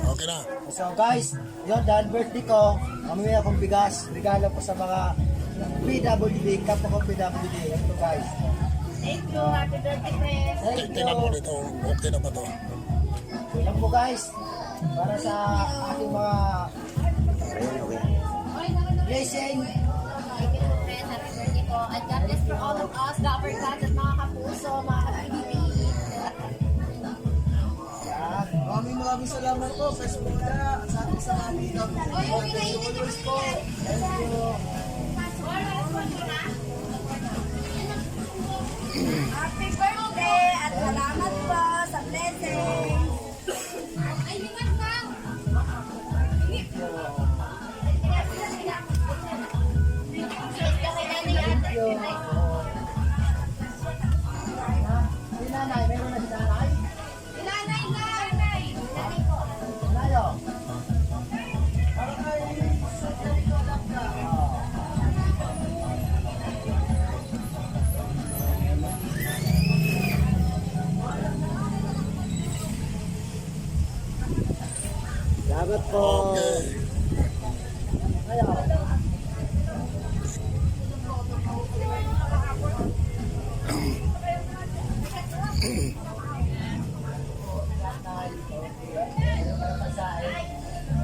Okay na. So guys, yun, dahil birthday ko, mamili akong bigas. Regalo ko sa mga PWD, kapwa ko PWD. Ito guys. Thank you. Happy birthday, friends. Thank Tingnan mo you. dito. Okay na ba to? Yan po guys. Para sa aking mga blessing. Thank you, friends. Happy birthday po. And God bless for all of us, the upper class at mga kapuso, mga kapitid. Maraming salamat po sa eskwela at sa ating sa amin. Always po. Thank you. Happy birthday at salamat po sa blessing. Thank you. Si nanay, meron na si nanay? Nayo. Salamat po. Okay. Nayo.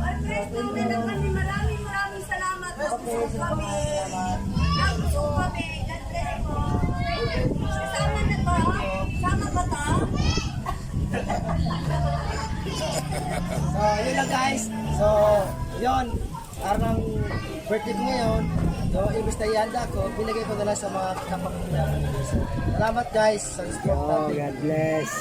Ay, pwesto na naman ni maraming salamat po. Gusto kami. Gusto kami. God bless po. Sama na to. Sama ba to? So, yun lang guys. So, yun. Parang birthday ko ngayon. So, ibig na ihanda ko, binigay ko na lang sa mga kapamilya. So, salamat guys sa support natin. God bless.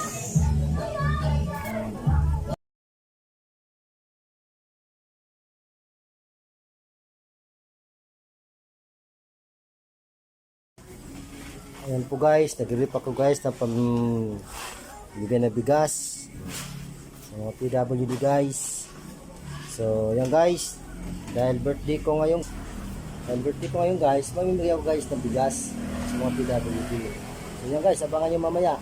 Ayan po guys, nag-rip ako guys ng pagbigay na bigas sa mga PWD guys. So yan guys, dahil birthday ko ngayon guys, mamimigay ako guys ng bigas sa mga PWD. So yan guys, abangan nyo mamaya.